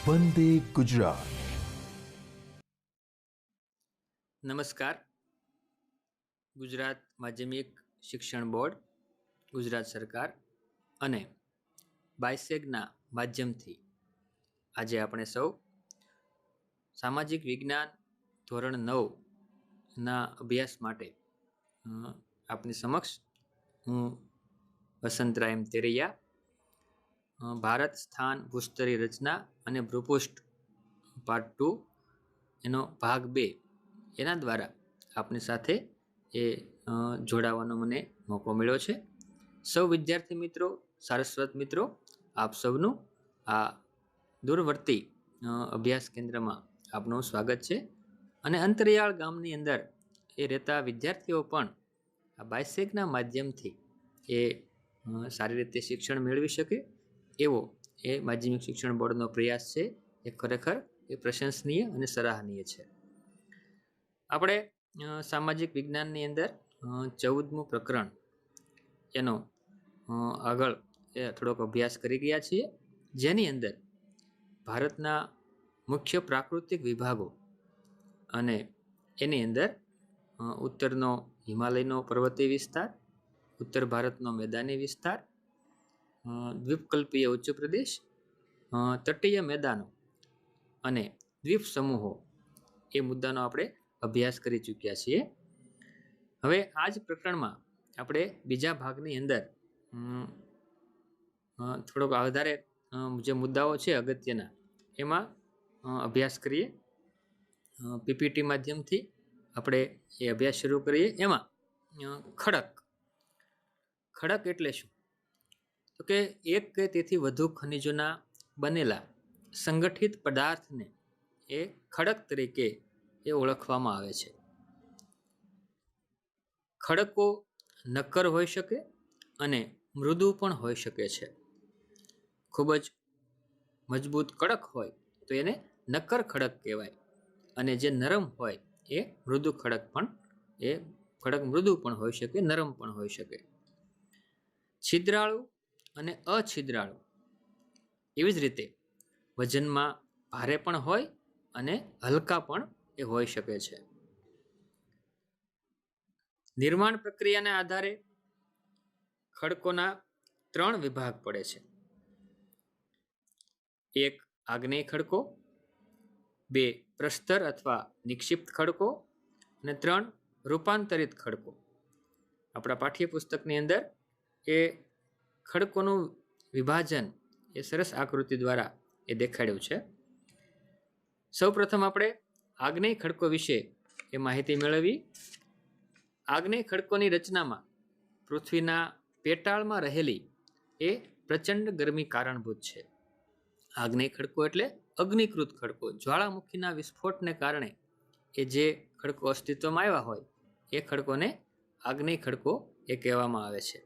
વંદે ગુજરાત. નમસ્કાર. ગુજરાત માધ્યમિક શિક્ષણ બોર્ડ, ગુજરાત સરકાર અને બાયસેગના માધ્યમથી આજે આપણે સૌ સામાજિક વિજ્ઞાન ધોરણ 9ના અભ્યાસ માટે આપની સમક્ષ હું વસંતરાય એમ તેરૈયા ભારત સ્થાન ભૂસ્તરી રચના અને ભૂપૃષ્ઠ પાર્ટ 2 એનો ભાગ 2 એના દ્વારા આપની સાથે એ જોડાવાનો મને મોકો મળ્યો છે. સૌ વિદ્યાર્થી મિત્રો, સારસ્વત મિત્રો, આપ સૌનું આ દૂરવર્તી અભ્યાસ કેન્દ્રમાં આપનું સ્વાગત છે. અને અંતરિયાળ ગામની અંદર એ રહેતા વિદ્યાર્થીઓ પણ આ બાયસેગના માધ્યમથી એ સારી રીતે શિક્ષણ મેળવી શકે એવો એ માધ્યમિક શિક્ષણ બોર્ડનો પ્રયાસ છે. એ ખરેખર એ પ્રશંસનીય અને સરાહનીય છે. આપણે સામાજિક વિજ્ઞાનની અંદર 14મું પ્રકરણ એનો આગળ થોડોક અભ્યાસ કરી ગયા છીએ, જેની અંદર ભારતના મુખ્ય પ્રાકૃતિક વિભાગો અને એની અંદર ઉત્તરનો હિમાલયનો પર્વતીય વિસ્તાર, ઉત્તર ભારતનો મેદાની વિસ્તાર, દ્વીપકલ્પીય ઉચ્ચ પ્રદેશ, તટીય મેદાનો અને દ્વીપ સમૂહો એ મુદ્દાનો આપણે અભ્યાસ કરી ચૂક્યા છીએ. હવે આ જ પ્રકરણમાં આપણે બીજા ભાગની અંદર થોડોક વધારે જે મુદ્દાઓ છે અગત્યના એમાં અભ્યાસ કરીએ. પીપીટી માધ્યમથી આપણે એ અભ્યાસ શરૂ કરીએ. એમાં ખડક એટલે શું? તો કે એક કે તેથી વધુ ખનિજોના બનેલા સંગઠિત પદાર્થને એ ખડક તરીકે એ ઓળખવામાં આવે છે. ખડકો નક્કર હોઈ શકે અને મૃદુ પણ હોઈ શકે છે. ખૂબ જ મજબૂત કડક હોય તો એને નક્કર ખડક કહેવાય, અને જે નરમ હોય એ મૃદુ ખડક પણ એ ખડક મૃદુ પણ હોઈ શકે, નરમ પણ હોઈ શકે. છિદ્રાળુ અને અછિદ્રાળુ એવી જ રીતે વજનમાં ભારે પણ હોય અને હલકા પણ એ હોઈ શકે છે. નિર્માણ પ્રક્રિયાના આધારે ખડકોના 3 વિભાગ પડે છે. એક આગ્નેય ખડકો, 2 પ્રસ્તર અથવા નિક્ષિપ્ત ખડકો અને 3 રૂપાંતરિત ખડકો. આપણા પાઠ્યપુસ્તકની અંદર એ ખડકોનું વિભાજન એ સરસ આકૃતિ દ્વારા એ દેખાડ્યું છે. સૌ પ્રથમ આપણે આગ્નેય ખડકો વિશે એ માહિતી મેળવી. આગ્નેય ખડકોની રચનામાં પૃથ્વીના પેટાળમાં રહેલી એ પ્રચંડ ગરમી કારણભૂત છે. આગ્નેય ખડકો એટલે અગ્નિકૃત ખડકો, જ્વાળામુખીના વિસ્ફોટને કારણે એ જે ખડકો અસ્તિત્વમાં આવ્યા હોય એ ખડકોને આગ્નેય ખડકો એ કહેવામાં આવે છે.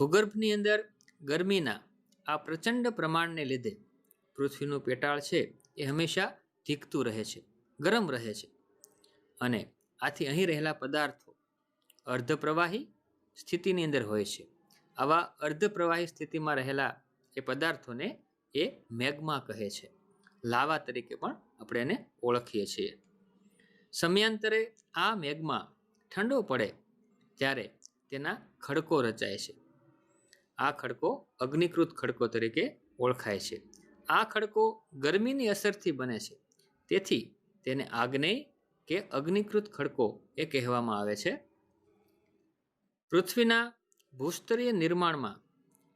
ભૂગર્ભની અંદર ગરમીના આ પ્રચંડ પ્રમાણને લીધે પૃથ્વીનું પેટાળ છે એ હંમેશા ધીકતું રહે છે, ગરમ રહે છે, અને આથી અહીં રહેલા પદાર્થો અર્ધપ્રવાહી સ્થિતિની અંદર હોય છે. આવા અર્ધપ્રવાહી સ્થિતિમાં રહેલા એ પદાર્થોને એ મેગ્મા કહે છે. લાવા તરીકે પણ આપણે એને ઓળખીએ છીએ. સમયાંતરે આ મેગ્મા ઠંડો પડે ત્યારે તેના ખડકો રચાય છે. આ ખડકો અગ્નિકૃત ખડકો તરીકે ઓળખાય છે. આ ખડકો ગરમીની અસરથી બને છે, તેથી તેને આગ્નેય કે અગ્નિકૃત ખડકો એ કહેવામાં આવે છે. પૃથ્વીના ભૂસ્તરીય નિર્માણમાં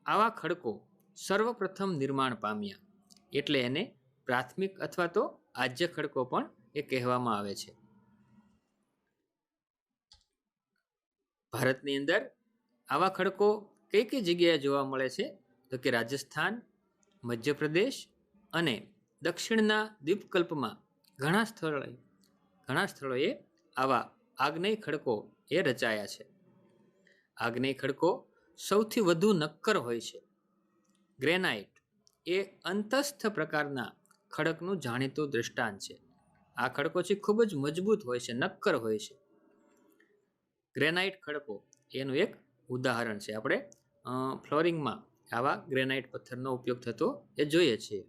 આવા ખડકો સર્વપ્રથમ નિર્માણ પામ્યા, એટલે એને પ્રાથમિક અથવા તો આજ્ય ખડકો પણ એ કહેવામાં આવે છે. ભારતની અંદર આવા ખડકો કઈ કઈ જગ્યાએ જોવા મળે છે? તો કે રાજસ્થાન, મધ્યપ્રદેશ અને દક્ષિણના દ્વીપકલ્પમાં ઘણા સ્થળોએ આવા આગ્નેય ખડકો એ રચાયા છે. આગ્નેય ખડકો સૌથી વધુ નક્કર હોય છે. ગ્રેનાઇટ એ અંતસ્થ પ્રકારના ખડકનું જાણીતું દૃષ્ટાંત છે. આ ખડકો છે ખૂબ જ મજબૂત હોય છે, નક્કર હોય છે. ગ્રેનાઇટ ખડકો એનું એક ઉદાહરણ છે. આપણે ફ્લોરિંગમાં આવા ગ્રેનાઇટ પથ્થરનો ઉપયોગ થતો એ જોઈએ છીએ.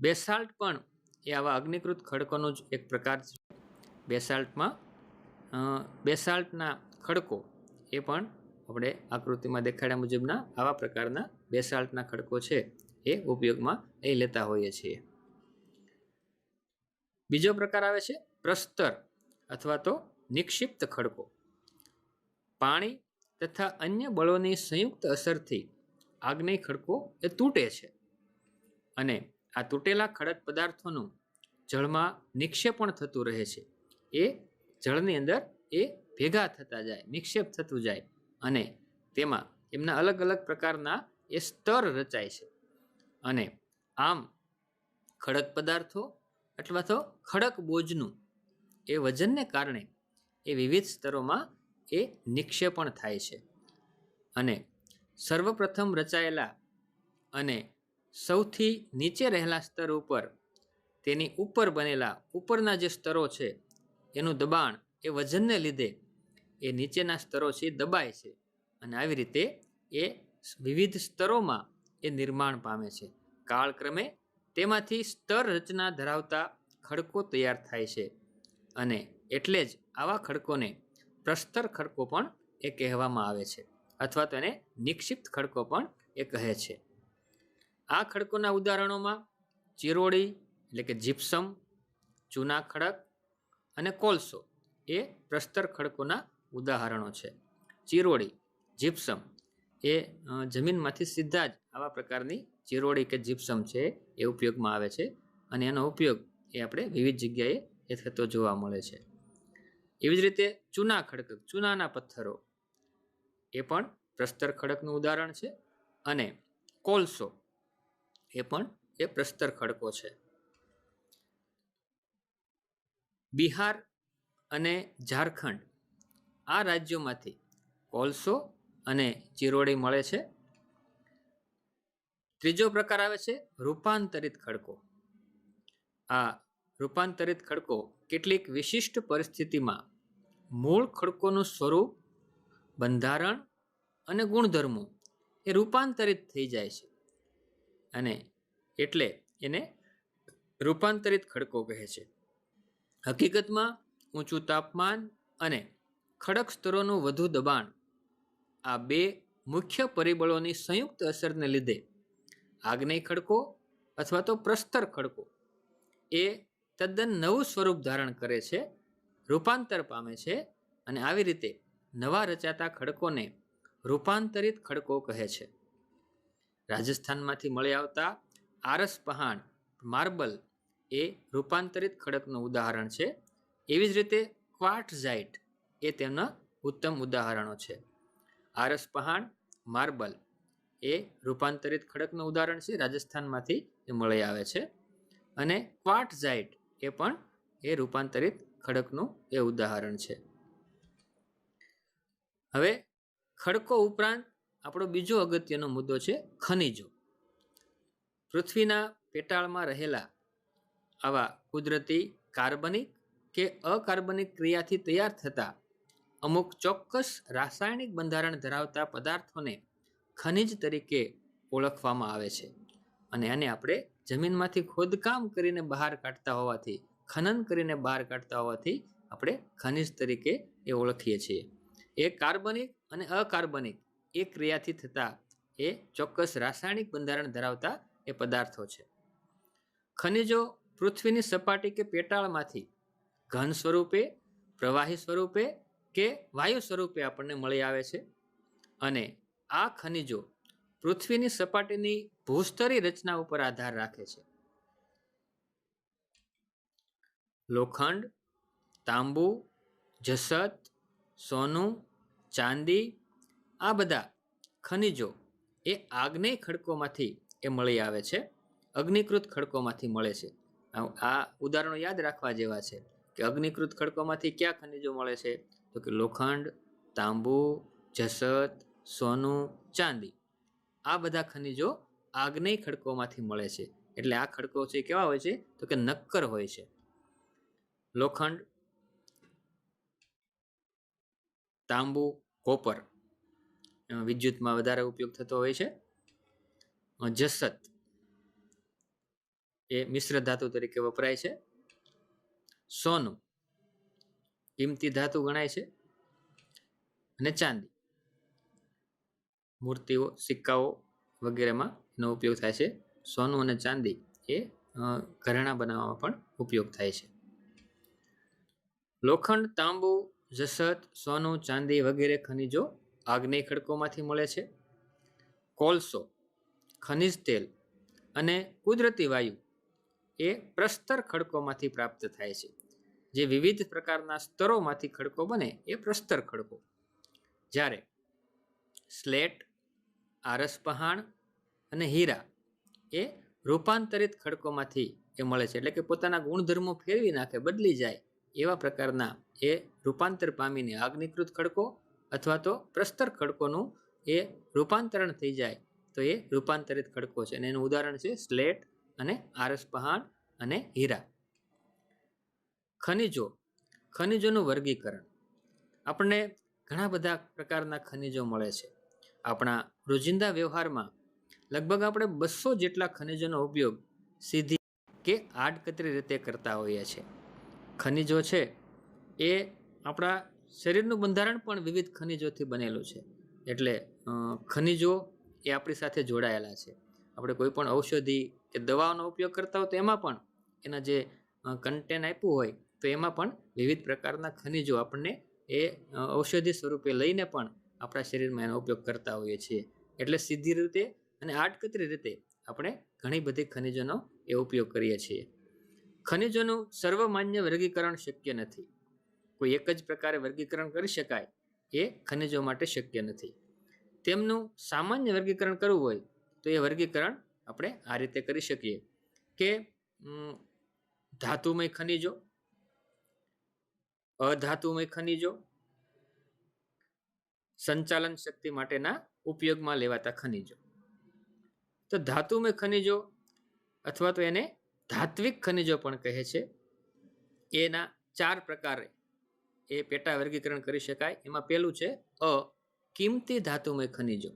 બેસાલ્ટ પણ એ આવા અગ્નિકૃત ખડકોનો જ એક પ્રકાર છે. બેસાલ્ટમાં બેસાલ્ટના ખડકો એ પણ આપણે આકૃતિમાં દેખાડ્યા મુજબના આવા પ્રકારના બેસાલ્ટના ખડકો છે એ ઉપયોગમાં એ લેતા હોઈએ છીએ. બીજો પ્રકાર આવે છે પ્રસ્તર અથવા તો નિક્ષિપ્ત ખડકો. પાણી તથા અન્ય બળોની સંયુક્ત અસરથી આગ્નેય ખડકો એ તૂટે છે અને આ તૂટેલા ખડક પદાર્થોનું જળમાં નિક્ષેપણ થતું રહે છે. એ જળની અંદર એ ભેગા થતા જાય, નિક્ષેપ થતું જાય અને તેમાં એમના અલગ અલગ પ્રકારના એ સ્તર રચાય છે અને આમ ખડક પદાર્થો અથવા તો ખડક બોજનું એ વજનને કારણે એ વિવિધ સ્તરોમાં એ નિક્ષેપણ થાય છે અને સર્વપ્રથમ રચાયેલા અને સૌથી નીચે રહેલા સ્તર ઉપર તેની ઉપર બનેલા ઉપરના જે સ્તરો છે એનું દબાણ એ વજનને લીધે એ નીચેના સ્તરો છે દબાય છે અને આવી રીતે એ વિવિધ સ્તરોમાં એ નિર્માણ પામે છે. કાળક્રમે તેમાંથી સ્તર રચના ધરાવતા ખડકો તૈયાર થાય છે અને એટલે જ આવા ખડકોને પ્રસ્તર ખડકો પણ એ કહેવામાં આવે છે અથવા તો એને નિક્ષિપ્ત ખડકો પણ એ કહે છે. આ ખડકોના ઉદાહરણોમાં ચિરોડી એટલે કે જીપ્સમ, ચૂના ખડક અને કોલસો એ પ્રસ્તર ખડકોના ઉદાહરણો છે. ચિરોડી, જીપ્સમ એ જમીનમાંથી સીધા જ આવા પ્રકારની ચિરોડી કે જીપ્સમ છે એ ઉપયોગમાં આવે છે અને એનો ઉપયોગ એ આપણે વિવિધ જગ્યાએ એ થતો જોવા મળે છે. એવી જ રીતે ચૂના ખડક, ચૂનાના પથ્થરો એ પણ પ્રસ્તર ખડકનું ઉદાહરણ છે અને કોલસો એ પણ એ પ્રસ્તર ખડકો છે. બિહાર અને ઝારખંડ આ રાજ્યોમાંથી કોલસો અને ચિરોડી મળે છે. ત્રીજો પ્રકાર આવે છે રૂપાંતરિત ખડકો. આ રૂપાંતરિત ખડકો કેટલીક વિશિષ્ટ પરિસ્થિતિમાં મૂળ ખડકોનું સ્વરૂપ, બંધારણ અને ગુણધર્મો એ રૂપાંતરિત થઈ જાય છે અને એટલે એને રૂપાંતરિત ખડકો કહે છે. હકીકતમાં ઊંચું તાપમાન અને ખડક સ્તરોનું વધુ દબાણ આ બે મુખ્ય પરિબળોની સંયુક્ત અસરને લીધે આગ્નેય ખડકો અથવા તો પ્રસ્તર ખડકો એ તદ્દન નવું સ્વરૂપ ધારણ કરે છે, રૂપાંતર પામે છે અને આવી રીતે નવા રચાતા ખડકોને રૂપાંતરિત ખડકો કહે છે. રાજસ્થાનમાંથી મળી આવતા આરસ પહાણ, માર્બલ એ રૂપાંતરિત ખડકનું ઉદાહરણ છે. એવી જ રીતે ક્વાર્ટઝાઇટ એ તેમના ઉત્તમ ઉદાહરણો છે. આરસ પહાણ, માર્બલ એ રૂપાંતરિત ખડકનું ઉદાહરણ છે, રાજસ્થાનમાંથી એ મળી આવે છે અને ક્વાર્ટઝાઇટ એ પણ એ રૂપાંતરિત ખડકનું એ ઉદાહરણ છે. હવે ખડકો ઉપરાંત આપણો બીજો અગત્યનો મુદ્દો છે ખનિજો. પૃથ્વીના પેટાળમાં રહેલા આવા કુદરતી કાર્બનિક કે અકાર્બનિક ક્રિયાથી તૈયાર થતા અમુક ચોક્કસ રાસાયણિક બંધારણ ધરાવતા પદાર્થોને ખનિજ તરીકે ઓળખવામાં આવે છે અને આને આપણે જમીનમાંથી ખોદકામ કરીને બહાર કાઢતા હોવાથી, ખનન કરીને બહાર કાઢતા હોવાથી આપણે ખનિજ તરીકે એ ઓળખીએ છીએ. એ કાર્બનિક અને અકાર્બનિક એ ક્રિયાથી થતા એ ચોક્કસ રાસાયણિક બંધારણ ધરાવતા એ પદાર્થો છે. ખનિજો પૃથ્વીની સપાટી કે પેટાળમાંથી ઘન સ્વરૂપે, પ્રવાહી સ્વરૂપે કે વાયુ સ્વરૂપે આપણને મળી આવે છે અને આ ખનિજો પૃથ્વીની સપાટીની ભૂસ્તરી રચના ઉપર આધાર રાખે છે. લોખંડ, તાંબુ, જસત, સોનું, ચાંદી આ બધા ખનિજો એ આગ્નેય ખડકોમાંથી એ મળી આવે છે, અગ્નિકૃત ખડકોમાંથી મળે છે. આ ઉદાહરણો યાદ રાખવા જેવા છે કે અગ્નિકૃત ખડકોમાંથી કયા ખનિજો મળે છે તો કે લોખંડ, તાંબુ, જસત, સોનું, ચાંદી આ બધા ખનિજો આગ્નેય ખડકોમાંથી મળે છે. એટલે આ ખડકો છે કેવા હોય છે તો કે નક્કર હોય છે. લોખંડ, તાંબુ, કોપર વિદ્યુતમાં વધારે ઉપયોગ થતો હોય છે. જસત એ મિશ્ર ધાતુ તરીકે વપરાય છે. સોનું કિંમતી ધાતુ ગણાય છે. અને ચાંદી મૂર્તિઓ, સિક્કાઓ વગેરેમાં એનો ઉપયોગ થાય છે. સોનું અને ચાંદી એ ઘરેણાં બનાવવામાં પણ ઉપયોગ થાય છે. લોખંડ, તાંબુ, જસત, સોનું, ચાંદી વગેરે ખનિજો આગ્નેય ખડકોમાંથી મળે છે. કોલસો, ખનિજ તેલ અને કુદરતી વાયુ એ પ્રસ્તર ખડકોમાંથી પ્રાપ્ત થાય છે. જે વિવિધ પ્રકારના સ્તરોમાંથી ખડકો બને એ પ્રસ્તર ખડકો. જ્યારે સ્લેટ, આરસ પહાણ અને હીરા એ રૂપાંતરિત ખડકોમાંથી એ મળે છે. એટલે કે પોતાના ગુણધર્મો ફેરવી નાખે, બદલી જાય એવા પ્રકારના એ રૂપાંતર પામીને આગ્નિકૃત ખડકો અથવા તો પ્રસ્તર ખડકોનું એ રૂપાંતરણ થઈ જાય તો એ રૂપાંતરિત ખડકો છે. અને એનું ઉદાહરણ છે સ્લેટ અને આરસ પહાણ અને હીરા. ખનિજો, ખનિજોનું વર્ગીકરણ. આપણને ઘણા બધા પ્રકારના ખનિજો મળે છે. આપણા રોજિંદા વ્યવહારમાં લગભગ આપણે 200 જેટલા ખનિજોનો ઉપયોગ સીધી કે આડકતરી રીતે કરતા હોઈએ છીએ. ખનિજો છે એ આપણા શરીરનું બંધારણ પણ વિવિધ ખનિજોથી બનેલું છે. એટલે ખનિજો એ આપણી સાથે જોડાયેલા છે. આપણે કોઈ પણ ઔષધિ કે દવાઓનો ઉપયોગ કરતા હોય તો એમાં પણ એના જે કન્ટેન્ટ આપ્યું હોય તો એમાં પણ વિવિધ પ્રકારના ખનિજો આપણને એ ઔષધિ સ્વરૂપે લઈને પણ આપણા શરીરમાં એનો ઉપયોગ કરતા હોઈએ છીએ. એટલે સીધી રીતે અને આડકતરી રીતે આપણે ઘણી બધી ખનિજોનો એ ઉપયોગ કરીએ છીએ. ખનિજોનું સર્વમાન્ય વર્ગીકરણ શક્ય નથી. કોઈ એક જ પ્રકારે વર્ગીકરણ કરી શકાય એ ખનિજો માટે શક્ય નથી. તેમનું સામાન્ય વર્ગીકરણ કરવું હોય તો એ વર્ગીકરણ આપણે આ રીતે કરી શકીએ કે ધાતુમય ખનિજો, અધાતુમય ખનિજો, સંચાલન શક્તિ માટેના ઉપયોગમાં લેવાતા ખનિજો. તો ધાતુમય ખનિજો અથવા તો એને ધાત્વિક ખનિજો પણ કહે છે. એના 4 પ્રકારે એ પેટા વર્ગીકરણ કરી શકાય. એમાં પહેલું છે કિંમતી ધાતુમય ખનિજો.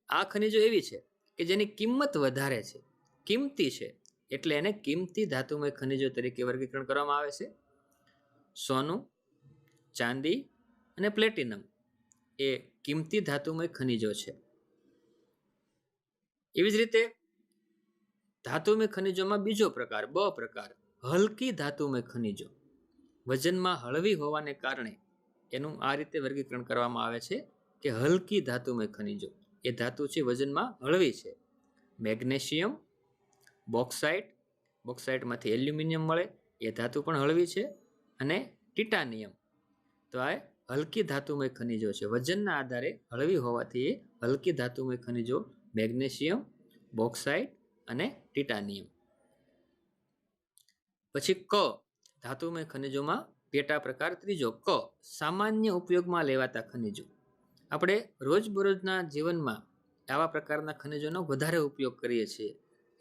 આ ખનિજો એવી છે કે જેની કિંમત વધારે છે, કિંમતી છે, એટલે એને કિંમતી ધાતુમય ખનિજો તરીકે વર્ગીકરણ કરવામાં આવે છે. સોનું, ચાંદી અને પ્લેટિનમ એ કિંમતી ધાતુમય ખનિજો છે. એવી જ રીતે ધાતુમય ખનિજોમાં બીજો પ્રકાર, બ પ્રકાર, હલકી ધાતુમય ખનિજો. વજનમાં હળવી હોવાને કારણે એનું આ રીતે વર્ગીકરણ કરવામાં આવે છે કે હલકી ધાતુમય ખનિજો. એ ધાતુ છે વજનમાં હળવી છે. મેગ્નેશિયમ, બોક્સાઇટ, બોક્સાઇટમાંથી એલ્યુમિનિયમ મળે, એ ધાતુ પણ હળવી છે. અને ટિટાનિયમ, તો આ હલકી ધાતુમય ખનિજો છે. વજનના આધારે હળવી હોવાથી હલકી ધાતુમય ખનિજો મેગ્નેશિયમ, બોક્સાઇટ અને ટિટાનિયમ. પછી ક ધાતુમય ખનિજોમાં પેટા પ્રકાર ત્રીજો, ક સામાન્ય ઉપયોગમાં લેવાતા ખનિજો. આપણે રોજબરોજના જીવનમાં આવા પ્રકારના ખનિજોનો વધારે ઉપયોગ કરીએ છીએ.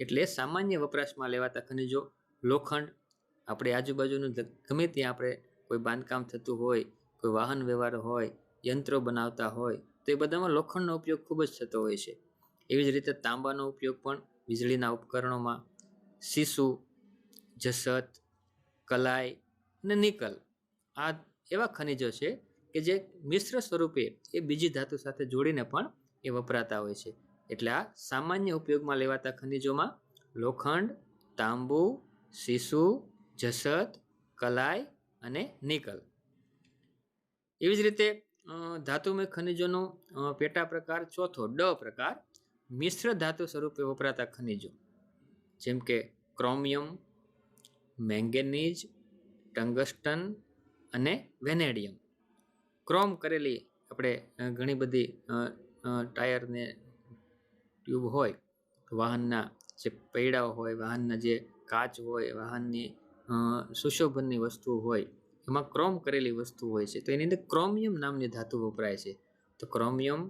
એટલે સામાન્ય વપરાશમાં લેવાતા ખનિજો, લોખંડ, આપણે આજુબાજુનું ગમે ત્યાં આપણે કોઈ બાંધકામ થતું હોય, કોઈ વાહન વ્યવહાર હોય, યંત્રો બનાવતા હોય તો એ બધામાં લોખંડનો ઉપયોગ ખૂબ જ થતો હોય છે. એવી જ રીતે તાંબાનો ઉપયોગ પણ વીજળીના ઉપકરણોમાં, સીસુ, જસત, કલાઈ અને નિકલ આ એવા ખનિજો છે કે જે મિશ્ર સ્વરૂપે એ બીજી ધાતુ સાથે જોડીને પણ એ વપરાતા હોય છે. એટલે આ સામાન્ય ઉપયોગમાં લેવાતા ખનિજોમાં લોખંડ, તાંબુ, સીસુ, જસત, કલાઈ અને નિકલ. એવી જ રીતે ધાતુમય ખનિજોનો પેટા પ્રકાર ચોથો, ડ પ્રકાર, મિશ્ર ધાતુ સ્વરૂપે વપરાતા ખનિજો. જેમ કે ક્રોમિયમ, મેંગેનીઝ, ટંગસ્ટન અને વેનેડિયમ. ક્રોમ કરેલી આપણે ઘણી બધી ટાયરને ટ્યુબ હોય, વાહનના જે પૈડાઓ હોય, વાહનના જે કાચ હોય, વાહનની સુશોભનની વસ્તુઓ હોય એમાં ક્રોમ કરેલી વસ્તુ હોય છે તો એની અંદર ક્રોમિયમ નામની ધાતુ વપરાય છે. તો ક્રોમિયમ,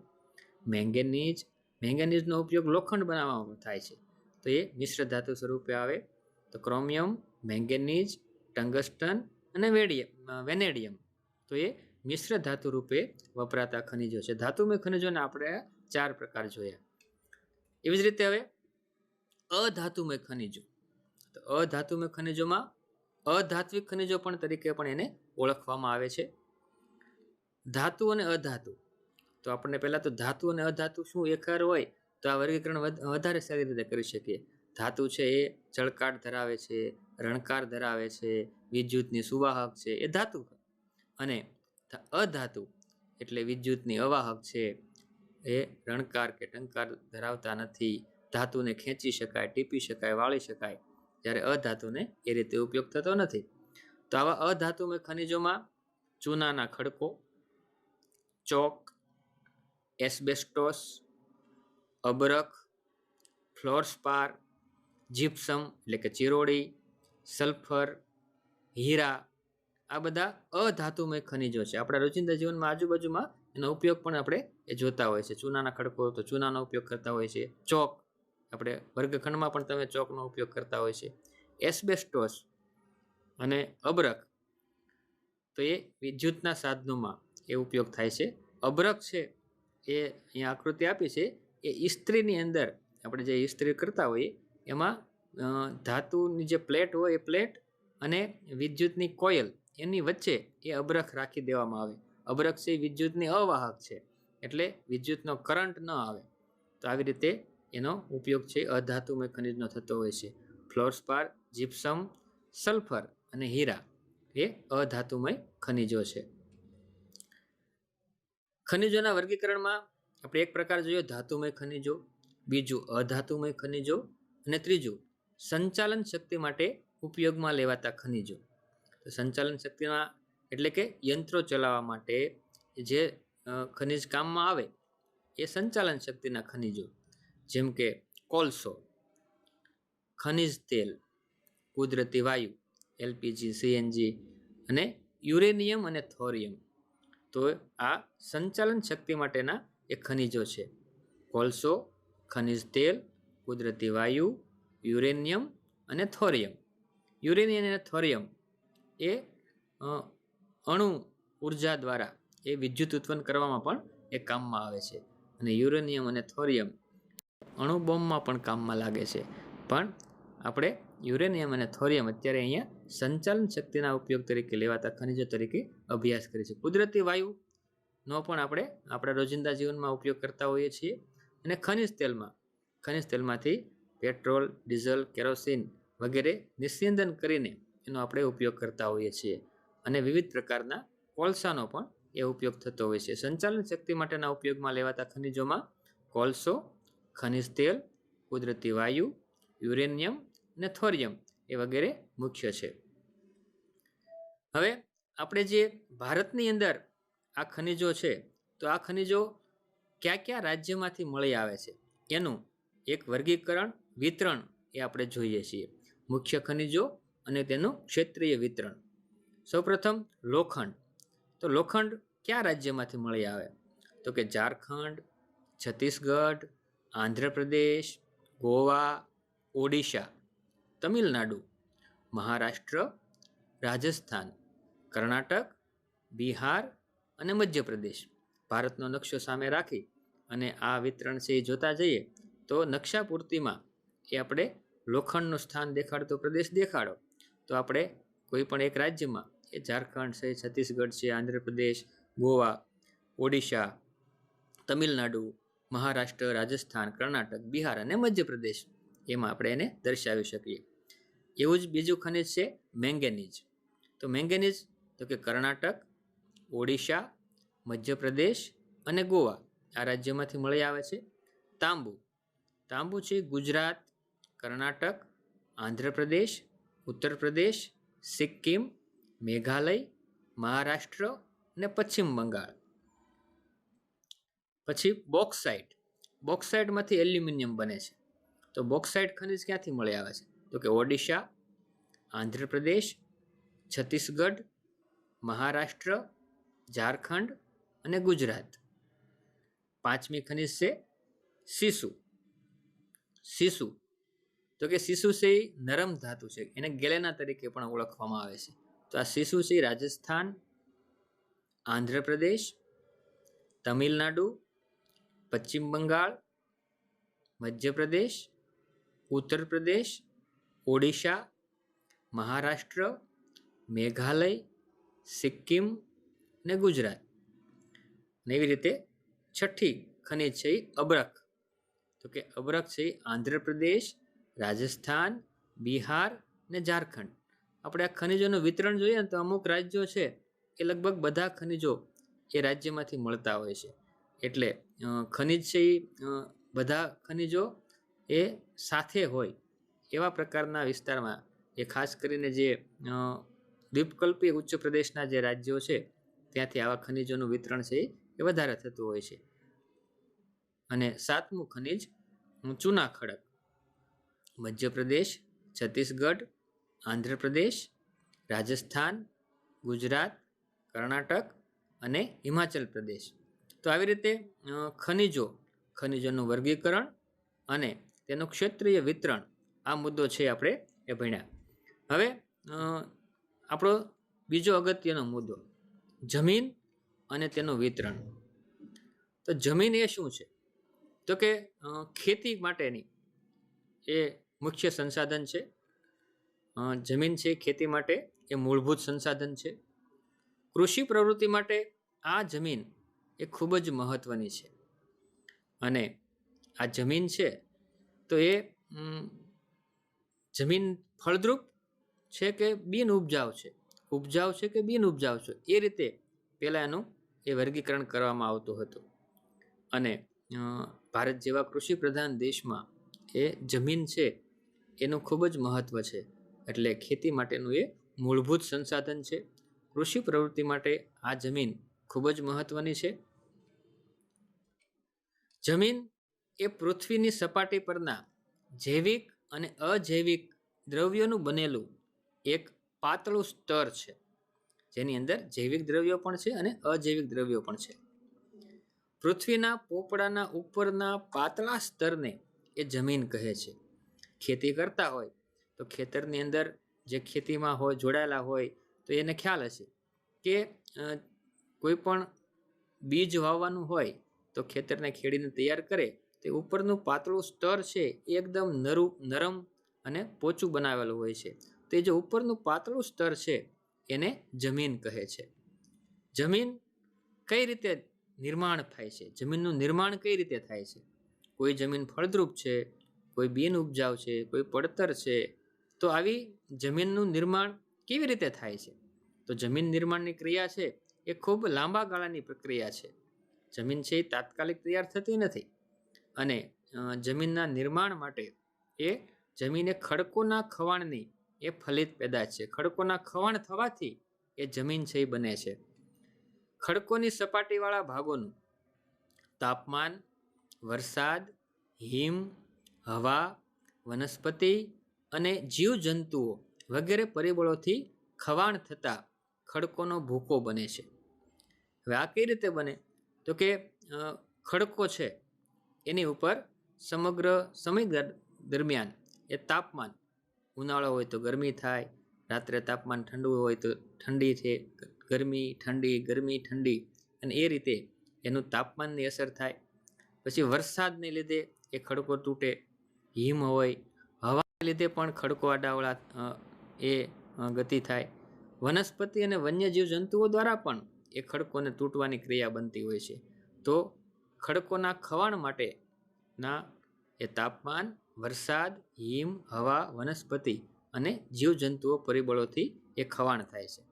મેંગેનીઝ, મેંગેનીઝનો ઉપયોગ લોખંડ બનાવવામાં થાય છે તો એ મિશ્ર ધાતુ સ્વરૂપે આવે. તો ક્રોમિયમ, મેંગેનીઝ, ટંગસ્ટન અને વેનેડિયમ તો એ મિશ્ર ધાતુ રૂપે વપરાતા ખનિજો છે. ધાતુમય ખનિજોના આપણે 4 પ્રકાર જોયા. એવી જ રીતે હવે અધાતુમય ખનિજો. તો અધાતુમય ખનિજોમાં અધાત્વિક ખનિજો પણ તરીકે પણ એને ઓળખવામાં આવે છે. ધાતુ અને અધાતુ. તો આપણને પહેલા તો ધાતુ અને અધાતુ શું એકર હોય તો આ વર્ગીકરણ વધારે સારી રીતે કરી શકીએ. ધાતુ છે એ ચળકાટ ધરાવે છે, રણકાર ધરાવે છે, વિદ્યુતની સુવાહક છે, એ ધાતુ. અને અધાતુ એટલે વિદ્યુતની અવાહક છે, એ રણકાર કે ટંકાર ધરાવતા નથી. ધાતુને ખેંચી શકાય, ટીપી શકાય, વાળી શકાય, જ્યારે અધાતુને એ રીતે ઉપયોગ થતો નથી. તો આવા અધાતુમય ખનિજોમાં ચૂનાના ખડકો, ચોક, એસ્બેસ્ટોસ, અબરખ, ફ્લોરસ્પાર, જીપ્સમ એટલે કે ચિરોડી, સલ્ફર, હીરા, આ બધા અધાતુમય ખનિજો છે. આપણા રોજિંદા જીવનમાં આજુબાજુમાં એનો ઉપયોગ પણ આપણે એ જોતા હોય છે. ચૂનાના ખડકો તો ચૂનાનો ઉપયોગ કરતા હોય છે. ચોક, આપણે વર્ગખંડમાં પણ તમે ચોકનો ઉપયોગ કરતા હોય છે. એસ્બેસ્ટોસ અને અબરખ તો એ વિદ્યુતના સાધનોમાં એ ઉપયોગ થાય છે. અબરખ છે એ અહીંયા આકૃતિ આપી છે, એ ઇસ્ત્રીની અંદર આપણે જે ઇસ્ત્રી કરતા હોઈએ એમાં ધાતુની જે પ્લેટ હોય એ પ્લેટ અને વિદ્યુતની કોયલ એની વચ્ચે એ અબરખ રાખી દેવામાં આવે. અબરખ છે વિદ્યુતની અવાહક છે, એટલે વિદ્યુતનો કરંટ ન આવે. તો આવી રીતે એનો ઉપયોગ છે અધાતુમય ખનિજનો થતો હોય છે. ફ્લોરસ્પાર, જીપ્સમ, સલ્ફર અને હીરા એ અધાતુમય ખનિજો છે. ખનિજોના વર્ગીકરણમાં આપણે એક પ્રકાર જોઈએ ધાતુમય ખનિજો, બીજું અધાતુમય ખનિજો અને ત્રીજું સંચાલન શક્તિ માટે ઉપયોગમાં લેવાતા ખનિજો. તો સંચાલન શક્તિમાં એટલે કે યંત્રો ચલાવવા માટે જે ખનિજ કામમાં આવે એ સંચાલન શક્તિના ખનિજો, જેમ કે કોલસો, ખનિજ તેલ, કુદરતી વાયુ એલપીજી, સીએનજી અને યુરેનિયમ અને થોરિયમ. તો આ સંચાલન શક્તિ માટેના એ ખનિજો છે. કોલસો, ખનિજ તેલ, કુદરતી વાયુ, યુરેનિયમ અને થોરિયમ. યુરેનિયમ અને થોરિયમ એ અણુ ઉર્જા દ્વારા એ વિદ્યુત ઉત્પન્ન કરવામાં પણ એ કામમાં આવે છે. અને યુરેનિયમ અને થોરિયમ અણુ બોમ્બમાં પણ કામમાં લાગે છે. પણ આપણે યુરેનિયમ અને થોરિયમ અત્યારે અહીંયા સંચાલન શક્તિના ઉપયોગ તરીકે લેવાતા ખનિજો તરીકે અભ્યાસ કરીએ છીએ. કુદરતી વાયુનો પણ આપણે આપણા રોજિંદા જીવનમાં ઉપયોગ કરતા હોઈએ છીએ. અને ખનિજ તેલમાંથી પેટ્રોલ, ડીઝલ, કેરોસીન વગેરે નિસ્યંદન કરીને એનો આપણે ઉપયોગ કરતા હોઈએ છીએ. અને વિવિધ પ્રકારના કોલસાનો પણ એ ઉપયોગ થતો હોય છે. સંચાલન શક્તિ માટેના ઉપયોગમાં લેવાતા ખનિજોમાં કોલસો, ખનિજ તેલ, કુદરતી વાયુ, યુરેનિયમ અને થોરિયમ એ વગેરે મુખ્ય છે. હવે આપણે જે ભારતની અંદર આ ખનિજો છે, તો આ ખનિજો કયા કયા રાજ્યમાંથી મળી આવે છે એનું એક વર્ગીકરણ, વિતરણ એ આપણે જોઈએ છીએ. મુખ્ય ખનિજો અને તેનું ક્ષેત્રીય વિતરણ. સૌપ્રથમ લોખંડ. તો લોખંડ કયા રાજ્યમાંથી મળી આવે? તો કે ઝારખંડ, છત્તીસગઢ, આંધ્રપ્રદેશ, ગોવા, ઓડિશા, તમિલનાડુ, મહારાષ્ટ્ર, રાજસ્થાન, કર્ણાટક, બિહાર અને મધ્યપ્રદેશ. ભારતનો નકશો સામે રાખી અને આ વિતરણ છે એ જોતા જઈએ તો નકશા પૂર્તિમાં એ આપણે લોખંડનું સ્થાન દેખાડતો પ્રદેશ દેખાડો તો આપણે કોઈ પણ એક રાજ્યમાં એ ઝારખંડ છે, છત્તીસગઢ છે, આંધ્રપ્રદેશ, ગોવા, ઓડિશા, તમિલનાડુ, મહારાષ્ટ્ર, રાજસ્થાન, કર્ણાટક, બિહાર અને મધ્યપ્રદેશ એમાં આપણે એને દર્શાવી શકીએ. એવું જ બીજું ખનિજ છે મેંગેનીઝ. તો મેંગેનીઝ તો કે કર્ણાટક, ઓડિશા, મધ્યપ્રદેશ અને ગોવા આ રાજ્યમાંથી મળી આવે છે. તાંબુ છે ગુજરાત, કર્ણાટક, આંધ્રપ્રદેશ, ઉત્તર પ્રદેશ, સિક્કિમ, મેઘાલય, મહારાષ્ટ્ર અને પશ્ચિમ બંગાળ. પછી બોક્સાઇટમાંથી એલ્યુમિનિયમ બને છે. તો બોક્સાઇટ ખનિજ ક્યાંથી મળી આવે છે? તો કે ઓડિશા, આંધ્રપ્રદેશ, છત્તીસગઢ, મહારાષ્ટ્ર, ઝારખંડ અને ગુજરાત. પાંચમી ખનિજ છે સીસુ. તો કે સીસુ છે એ નરમ ધાતુ છે, એને ગેલેના તરીકે પણ ઓળખવામાં આવે છે. તો આ સીસુ છે રાજસ્થાન, આંધ્રપ્રદેશ, તમિલનાડુ, પશ્ચિમ બંગાળ, મધ્યપ્રદેશ, ઉત્તર પ્રદેશ, ઓડિશા, મહારાષ્ટ્ર, મેઘાલય, સિક્કિમ ને ગુજરાત. એવી રીતે છઠ્ઠી ખનિજ છે એ અબરખ. તો કે અબરખ છે એ આંધ્રપ્રદેશ, રાજસ્થાન, બિહાર ને ઝારખંડ. આપણે આ ખનિજોનું વિતરણ જોઈએ ને તો અમુક રાજ્યો છે એ લગભગ બધા ખનિજો એ રાજ્યમાંથી મળતા હોય છે. એટલે ખનિજ છે એ બધા ખનિજો એ સાથે હોય એવા પ્રકારના વિસ્તારમાં, એ ખાસ કરીને જે દ્વીપકલ્પીય ઉચ્ચ પ્રદેશના જે રાજ્યો છે ત્યાંથી આવા ખનિજોનું વિતરણ છે એ વધારે થતું હોય છે. અને સાતમું ખનિજ ચૂના ખડક. મધ્યપ્રદેશ, છત્તીસગઢ, આંધ્રપ્રદેશ, રાજસ્થાન, ગુજરાત, કર્ણાટક અને હિમાચલ પ્રદેશ. તો આવી રીતે ખનિજોનું વર્ગીકરણ અને તેનું ક્ષેત્રીય વિતરણ, આ મુદ્દો છે આપણે એ ભણ્યા. હવે આપણો બીજો અગત્યનો મુદ્દો, જમીન અને તેનું વિતરણ. તો જમીન એ શું છે? તો કે ખેતી માટેની એ મુખ્ય સંસાધન છે. જમીન છે ખેતી માટે એ મૂળભૂત સંસાધન છે. કૃષિ પ્રવૃત્તિ માટે આ જમીન એ ખૂબ જ મહત્વની છે. અને આ જમીન છે તો એ જમીન ફળદ્રુપ છે કે બિન ઉપજાઉ છે, ઉપજાઉ છે કે બિન ઉપજાઉ છે, એ રીતે પહેલાં એનું એ વર્ગીકરણ કરવામાં આવતું હતું. અને ભારત જેવા કૃષિ પ્રધાન દેશમાં એ જમીન છે એનું ખૂબ જ મહત્વ છે. એટલે ખેતી માટેનું એ મૂળભૂત સંસાધન છે. કૃષિ પ્રવૃત્તિ માટે આ જમીન ખૂબ જ મહત્વની છે. જમીન એ પૃથ્વીની સપાટી પરના જૈવિક અને અજૈવિક દ્રવ્યોનું બનેલું એક પાતળું સ્તર છે, જેની અંદર જૈવિક દ્રવ્યો પણ છે અને અજૈવિક દ્રવ્યો પણ છે. પૃથ્વીના પોપડાના ઉપરના પાતળા સ્તરને એ જમીન કહે છે. ખેતી કરતા હોય તો ખેતરની અંદર જે ખેતીમાં હોય જોડાયેલા હોય તો એને ખ્યાલ હશે કે કોઈ પણ બીજ વાવવાનું હોય તો ખેતરને ખેડીને તૈયાર કરે તે ઉપરનું પાતળું સ્તર છે એ એકદમ નરમ અને પોચું બનાવેલું હોય છે. તે જે ઉપરનું પાતળું સ્તર છે એને જમીન કહે છે. જમીન કઈ રીતે નિર્માણ થાય છે? જમીનનું નિર્માણ કઈ રીતે થાય છે? કોઈ જમીન ફળદ્રુપ છે, કોઈ બિન ઉપજાઉ છે, કોઈ પડતર છે. તો આવી જમીનનું નિર્માણ કેવી રીતે થાય છે? તો જમીન નિર્માણની ક્રિયા છે એ ખૂબ લાંબા ગાળાની પ્રક્રિયા છે. જમીન છે એ તાત્કાલિક તૈયાર થતી નથી. અને જમીનના નિર્માણ માટે એ જમીન એ ખડકોના ખવાણની એ ફલિત પેદાશ છે. ખડકોના ખવાણ થવાથી એ જમીન છે એ બને છે. ખડકોની સપાટીવાળા ભાગોનું તાપમાન, વરસાદ, હિમ, હવા, વનસ્પતિ અને જીવજંતુઓ વગેરે પરિબળોથી ખવાણ થતા ખડકોનો ભૂકો બને છે. હવે આ કઈ રીતે બને? તો કે ખડકો છે એની ઉપર સમગ્ર સમય દરમિયાન એ તાપમાન, ઉનાળો હોય તો ગરમી થાય, રાત્રે તાપમાન ઠંડુ હોય તો ઠંડી છે, ગરમી ઠંડી, ગરમી ઠંડી, અને એ રીતે એનું તાપમાનની અસર થાય. પછી વરસાદને લીધે એ ખડકો તૂટે, હિમ હોય, હવાને લીધે પણ ખડકો આડાવડા એ ગતિ થાય. વનસ્પતિ અને વન્યજીવ જંતુઓ દ્વારા પણ એ ખડકોને તૂટવાની ક્રિયા બનતી હોય છે. તો ખડકોના ખવાણ માટેના એ તાપમાન, વરસાદ, હિમ, હવા, વનસ્પતિ અને જીવજંતુઓ પરિબળોથી એ ખવાણ થાય છે.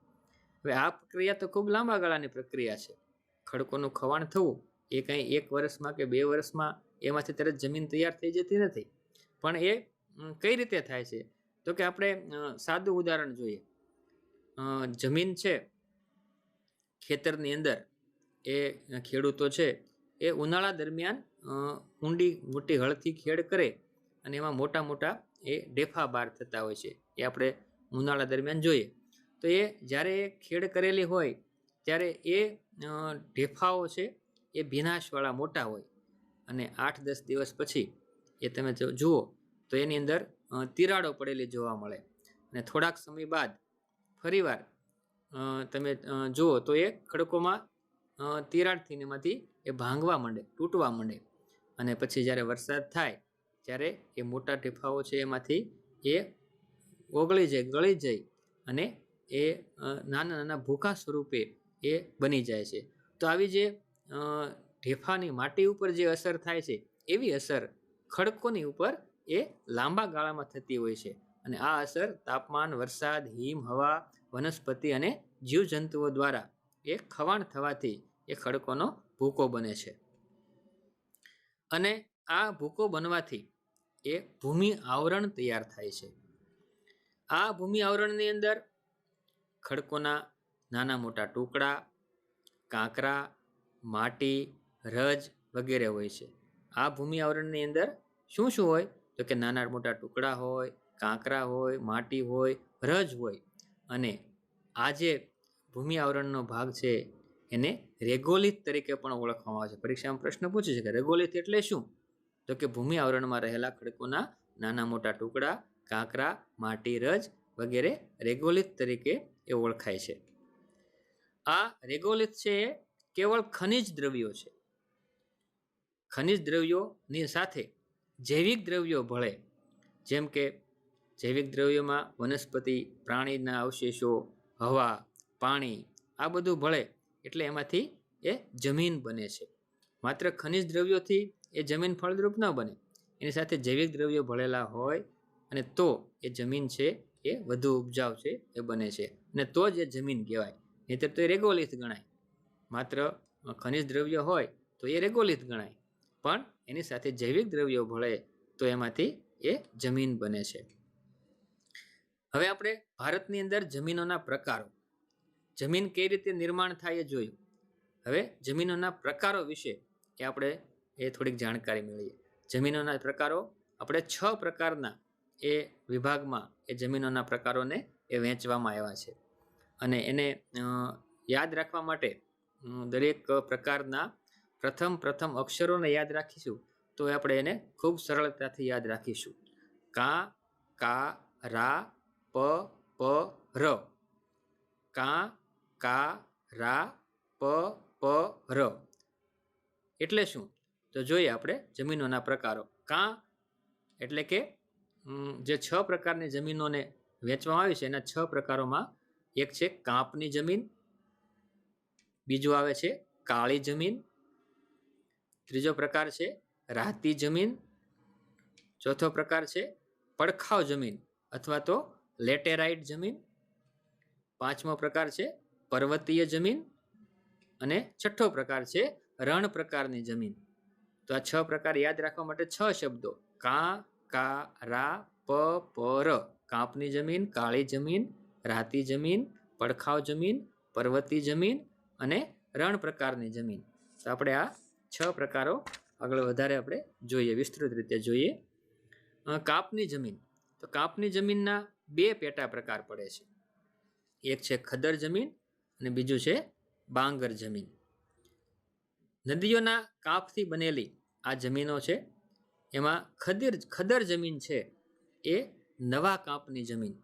હવે આ પ્રક્રિયા તો ખૂબ લાંબા ગાળાની પ્રક્રિયા છે. ખડકોનું ખવાણ થવું એ કંઈ 1 વર્ષમાં કે 2 વર્ષમાં એમાંથી તરત જમીન તૈયાર થઈ જતી નથી. પણ એ કઈ રીતે થાય છે? તો કે આપણે સાદું ઉદાહરણ જોઈએ. જમીન છે ખેતરની અંદર એ ખેડૂતો છે એ ઉનાળા દરમિયાન ઊંડી મોટી હળથી ખેડ કરે અને એમાં મોટા મોટા એ ડેફા બહાર થતા હોય છે. એ આપણે ઉનાળા દરમિયાન જોઈએ તો એ જ્યારે ખેડ કરેલી હોય ત્યારે એ ઢેફાઓ છે એ ભીનાશવાળા મોટા હોય. અને 8-10 દિવસ પછી એ તમે જુઓ તો એની અંદર તિરાડો પડેલી જોવા મળે. અને થોડાક સમય બાદ ફરીવાર તમે જુઓ તો એ ખડકોમાં તિરાડ થઈને એમાંથી એ ભાંગવા માંડે, તૂટવા માંડે. અને પછી જ્યારે વરસાદ થાય જ્યારે એ મોટા ઢેફાઓ છે એમાંથી એ ઓગળી જાય, ગળી જાય અને એ નાના નાના ભૂકા સ્વરૂપે એ બની જાય છે. તો આવી જે ઢેફાની માટી ઉપર જે અસર થાય છે એવી અસર ખડકોની ઉપર એ લાંબા ગાળામાં થતી હોય છે. અને આ અસર તાપમાન, વરસાદ, હિમ, હવા, વનસ્પતિ અને જીવજંતુઓ દ્વારા એ ખવાણ થવાથી એ ખડકોનો ભૂકો બને છે. અને આ ભૂકો બનવાથી એ ભૂમિ આવરણ તૈયાર થાય છે. આ ભૂમિ આવરણની અંદર ખડકોના નાના મોટા ટુકડા, કાંકરા, માટી, રજ વગેરે હોય છે. આ ભૂમિ આવરણની અંદર શું શું હોય? તો કે નાના મોટા ટુકડા હોય, કાંકરા હોય, માટી હોય, રજ હોય. અને આ જે ભૂમિ આવરણનો ભાગ છે એને રેગોલિથ તરીકે પણ ઓળખવામાં આવે છે. પરીક્ષામાં પ્રશ્ન પૂછે છે કે રેગોલિથ એટલે શું? તો કે ભૂમિ આવરણમાં રહેલા ખડકોના નાના મોટા ટુકડા, કાંકરા, માટી, રજ વગેરે રેગોલિથ તરીકે એ ઓળખાય છે. આ રેગોલિથ છે એ કેવળ ખનિજ દ્રવ્યો છે. ખનિજ દ્રવ્યોની સાથે જૈવિક દ્રવ્યો ભળે, જેમ કે જૈવિક દ્રવ્યોમાં વનસ્પતિ, પ્રાણીના અવશેષો, હવા, પાણી આ બધું ભળે એટલે એમાંથી એ જમીન બને છે. માત્ર ખનિજ દ્રવ્યોથી એ જમીન ફળદ્રુપ ન બને, એની સાથે જૈવિક દ્રવ્યો ભળેલા હોય અને તો એ જમીન છે એ વધુ ઉપજાઉ છે એ બને છે. અને તો જ એ જમીન કહેવાય, નહીંતર તો એ રેગોલિથ ગણાય. માત્ર ખનિજ દ્રવ્ય હોય તો એ રેગોલિથ ગણાય, પણ એની સાથે જૈવિક દ્રવ્યો ભળે તો એમાંથી એ જમીન બને છે. હવે આપણે ભારતની અંદર જમીનોના પ્રકારો, જમીન કઈ રીતે નિર્માણ થાય એ જોયું. હવે જમીનોના પ્રકારો વિશે એ આપણે થોડીક જાણકારી મેળવીએ. જમીનોના પ્રકારો આપણે 6 પ્રકારના એ વિભાગમાં એ જમીનોના પ્રકારોને એ વહેંચવામાં આવ્યા છે. અને એને યાદ રાખવા માટે દરેક પ્રકારના પ્રથમ અક્ષરોને યાદ રાખીશું તો આપણે એને ખૂબ સરળતાથી યાદ રાખીશું. કા, કા, રા, પ, પ, ર. કા, કા, રા, પ, પ, ર. એટલે શું? તો જોઈએ આપણે જમીનોના પ્રકારો. કા એટલે કે જે 6 પ્રકારની જમીનોને વહેંચવામાં આવી છે એના 6 પ્રકારોમાં એક છે કાંપની જમીન, બીજું આવે છે કાળી જમીન, ત્રીજો પ્રકાર છે રાતી જમીન, ચોથો પ્રકાર છે પડખાવ જમીન અથવા તો લેટેરાઇટ જમીન, પાંચમો પ્રકાર છે પર્વતીય જમીન અને છઠ્ઠો પ્રકાર છે રણ પ્રકારની જમીન. તો આ 6 પ્રકાર યાદ રાખવા માટે 6 શબ્દો: કા, કા, રા, પ, પ, ર. કાંપની જમીન, કાળી જમીન, રાતી જમીન, પડખાવ જમીન, પર્વતીય જમીન અને રણ પ્રકારની જમીન. તો આપણે આ 6 પ્રકારો આગળ વધારે આપણે જોઈએ, વિસ્તૃત રીતે જોઈએ. કાંપની જમીન, તો કાંપની જમીનના 2 પેટા પ્રકાર પડે છે. એક છે ખદર જમીન અને બીજું છે બાંગર જમીન. નદીઓના કાંપથી બનેલી આ જમીનો છે. એમાં ખદર જમીન છે એ નવા કાંપની જમીન.